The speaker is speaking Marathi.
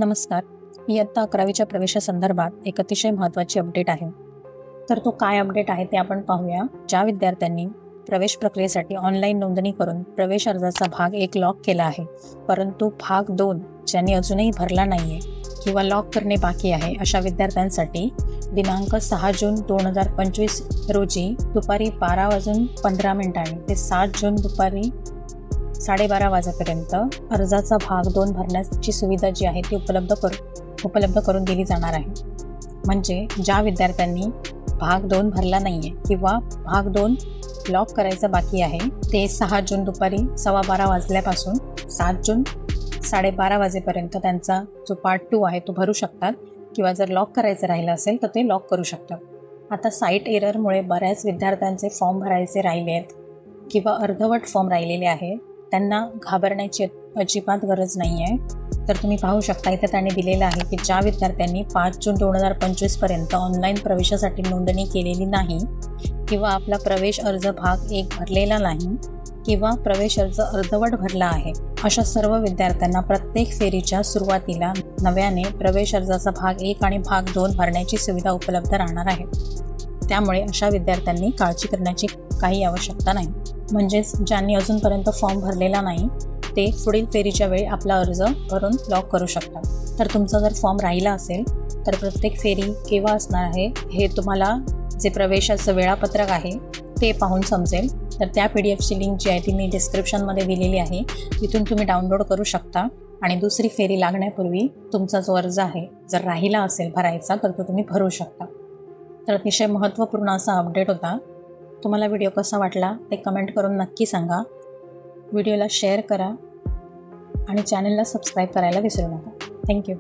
नमस्कार. इयत्ता 11वीच्या प्रवेशासंदर्भात एक अतिशय महत्त्वाची अपडेट आहे. तर तो काय अपडेट आहे ते आपण पाहूया. ज्या विद्यार्थ्यांनी प्रवेश प्रक्रियेसाठी ऑनलाईन नोंदणी करून प्रवेश अर्जाचा भाग 1 लॉक केला आहे, परंतु भाग 2 ज्यांनी अजूनही भरला नाही आहे किंवा लॉक करणे बाकी आहे, अशा विद्यार्थ्यांसाठी दिनांक 6 जून 2025 रोजी दुपारी 12:15 ते 7 जून दुपारी 12:30 वाजेपर्यंत अर्जाचा भाग 2 भरण्याची सुविधा जी आहे ती उपलब्ध करून दिली जाणार आहे. म्हणजे ज्या विद्यार्थ्यांनी भाग 2 भरला नाही आहे किंवा भाग 2 लॉक करायचा बाकी आहे, ते 6 जून दुपारी 12:15 वाजल्यापासून 7 जून 12:30 वाजेपर्यंत त्यांचा जो पार्ट 2 आहे तो भरू शकतात किंवा जर लॉक करायचं राहिलं असेल तर ते लॉक करू शकतात. आता साईट एररमुळे बऱ्याच विद्यार्थ्यांचे फॉर्म भरायचे राहिले आहेत किंवा अर्धवट फॉर्म राहिलेले आहे. त्यांना घाबरण्याची अजिबात गरज नाही आहे. तर तुम्ही पाहू शकता इथे त्यांनी दिलेलं आहे की ज्या विद्यार्थ्यांनी 5 जून 2025पर्यंत ऑनलाईन प्रवेशासाठी नोंदणी केलेली नाही किंवा आपला प्रवेश अर्ज भाग 1 भरलेला नाही किंवा प्रवेश अर्ज अर्धवट भरला आहे, अशा सर्व विद्यार्थ्यांना प्रत्येक फेरीच्या सुरुवातीला नव्याने प्रवेश अर्जाचा भाग 1 आणि भाग 2 भरण्याची सुविधा उपलब्ध राहणार आहे. त्यामुळे अशा विद्यार्थ्यांनी काळजी करण्याची काही आवश्यकता नाही. म्हणजेच ज्यांनी अजूनपर्यंत फॉर्म भरलेला नाही ते पुढील फेरीच्या वेळी आपला अर्ज भरून लॉक करू शकतात. तर तुमचा जर फॉर्म राहिला असेल तर प्रत्येक फेरी केव्हा असणार आहे हे तुम्हाला जे प्रवेशाचं वेळापत्रक आहे ते पाहून समजेल. तर त्या PDF ची लिंक जी आहे ती मी डिस्क्रिप्शनमध्ये दिलेली आहे, तिथून तुम्ही डाउनलोड करू शकता आणि दुसरी फेरी लागण्यापूर्वी तुमचा जो अर्ज आहे जर राहिला असेल भरायचा तर तो तुम्ही भरू शकता. तर अतिशय महत्त्वपूर्ण असा अपडेट होता. तुम्हाला व्हिडिओ कसा वाटला ते कमेंट करून नक्की सांगा. व्हिडिओला शेअर करा आणि चॅनलला सबस्क्राईब करायला विसरू नका. थँक्यू.